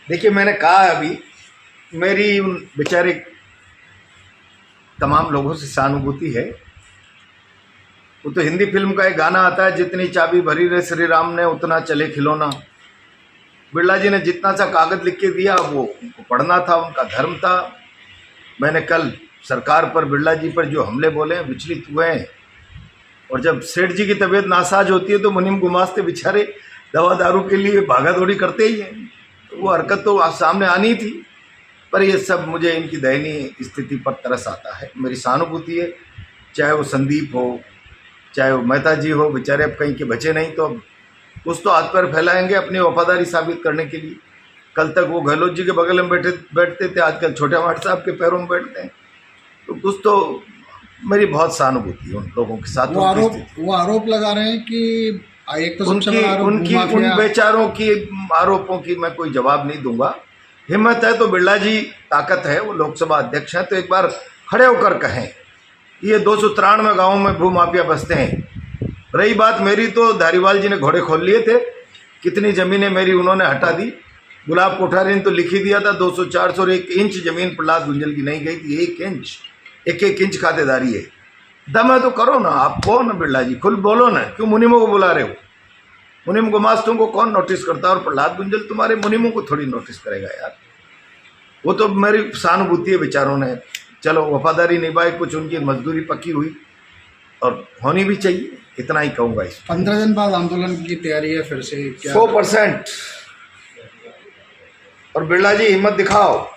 देखिए, मैंने कहा अभी, मेरी उन बेचारे तमाम लोगों से सहानुभूति है। वो तो हिंदी फिल्म का एक गाना आता है, जितनी चाबी भरी रे श्री राम ने उतना चले खिलौना। बिरला जी ने जितना सा कागज लिख के दिया वो उनको पढ़ना था, उनका धर्म था। मैंने कल सरकार पर, बिरला जी पर जो हमले बोले हैं, विचलित हुए हैं। और जब सेठ जी की तबीयत नासाज होती है तो मुनीम गुमास्ते बेचारे दवा दारू के लिए भागा दौड़ी करते ही हैं। तो वो हरकत तो सामने आनी थी। पर ये सब, मुझे इनकी दयनीय स्थिति पर तरस आता है। मेरी सहानुभूति है, चाहे वो संदीप हो, चाहे वो मेहता जी हो, बेचारे अब कहीं के बचे नहीं, तो अब कुछ तो हाथ पैर फैलाएंगे अपनी वफादारी साबित करने के लिए। कल तक वो गहलोत जी के बगल में बैठते थे, आजकल छोटे माट साहब के पैरों में बैठते हैं। तो कुछ तो, मेरी बहुत सहानुभूति है उन लोगों के साथ। वो आरोप लगा रहे हैं कि एक तो उन बेचारों की आरोपों की मैं कोई जवाब नहीं दूंगा। हिम्मत है तो बिरला जी, ताकत है, वो लोकसभा अध्यक्ष हैं, तो एक बार खड़े होकर कहें ये 293 गाँवों में भूमाफिया बसते हैं। रही बात मेरी, तो धारीवाल जी ने घोड़े खोल लिए थे, कितनी ज़मीनें मेरी उन्होंने हटा दी। गुलाब कोठारी ने तो लिख ही दिया था 200-400 और 1 इंच ज़मीन प्रहलाद गुंजल की नहीं गई थी। 1 इंच खातेदारी है। दम है तो करो ना, आप कौन ना बिरला जी, खुल बोलो ना, क्यों मुनिमों को बुला रहे हो? मुनिम गुमास्तों को कौन नोटिस करता है? और प्रहलाद गुंजल तुम्हारे मुनिमों को थोड़ी नोटिस करेगा यार। वो तो मेरी सहानुभूति है, बेचारों ने चलो वफादारी निभाई, कुछ उनकी मजदूरी पक्की हुई और होनी भी चाहिए, इतना ही कहूँगा। इस 15 दिन बाद आंदोलन की तैयारी है फिर से 100%। और बिरला जी हिम्मत दिखाओ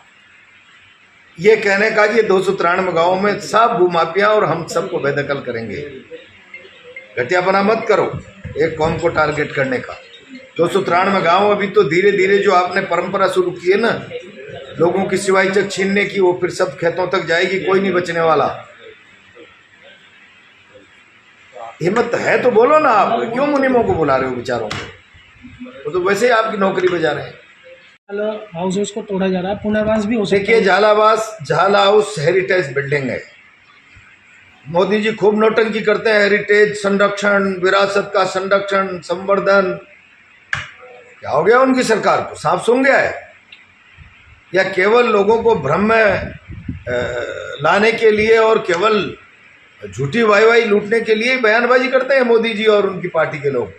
ये कहने का कि 293 गाँवों में सब भूमाफिया और हम सबको बेदखल करेंगे। घटियापना मत करो एक कौम को टारगेट करने का। 293 गाँव, अभी तो धीरे धीरे जो आपने परंपरा शुरू की है ना, लोगों की सिवाय चक छीनने की, वो फिर सब खेतों तक जाएगी, कोई नहीं बचने वाला। हिम्मत है तो बोलो ना, आप क्यों मुनिमों को बुला रहे हो बेचारों को? वो तो वैसे ही आपकी नौकरी बजा रहे हैं। हाउसेस को तोड़ा जा रहा है, पुनर्वास भी हो सकता है। देखिए, झाला हाउस हेरिटेज बिल्डिंग है। मोदी जी खूब नौटंकी करते हैं, हेरिटेज संरक्षण, विरासत का संरक्षण, संवर्धन। क्या हो गया उनकी सरकार को? सांप सूंघ गया है? या केवल लोगों को भ्रम में लाने के लिए और केवल झूठी वाई लूटने के लिए बयानबाजी करते हैं मोदी जी और उनकी पार्टी के लोग?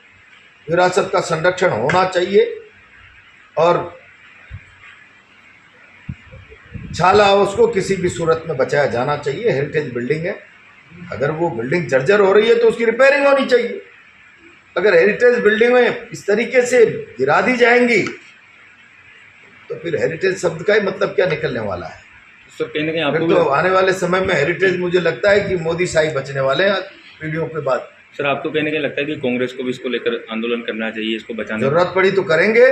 विरासत का संरक्षण होना चाहिए और झाला हाउस को किसी भी सूरत में बचाया जाना चाहिए। हेरिटेज बिल्डिंग है, अगर वो बिल्डिंग जर्जर हो रही है तो उसकी रिपेयरिंग होनी चाहिए। अगर हेरिटेज बिल्डिंग में इस तरीके से गिरा दी जाएंगी तो फिर हेरिटेज शब्द का ही मतलब क्या निकलने वाला है? तो कहीं ना कहीं आपको तो आने वाले समय में हेरिटेज, मुझे लगता है कि मोदी शाही बचने वाले हैं पीढ़ियों के बाद। सर, आपको कहीं ना कहीं लगता है कि कांग्रेस को भी इसको लेकर आंदोलन करना चाहिए, इसको बचाने? जरूरत पड़ी तो करेंगे।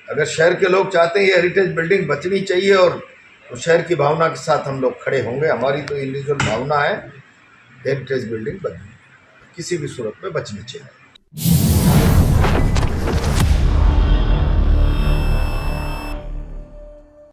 अगर शहर के लोग चाहते हैं ये हेरिटेज बिल्डिंग बचनी चाहिए और तो शहर की भावना के साथ हम लोग खड़े होंगे। हमारी तो इंडिविजुअल भावना है, हेरिटेज बिल्डिंग किसी भी सूरत में बचनी चाहिए।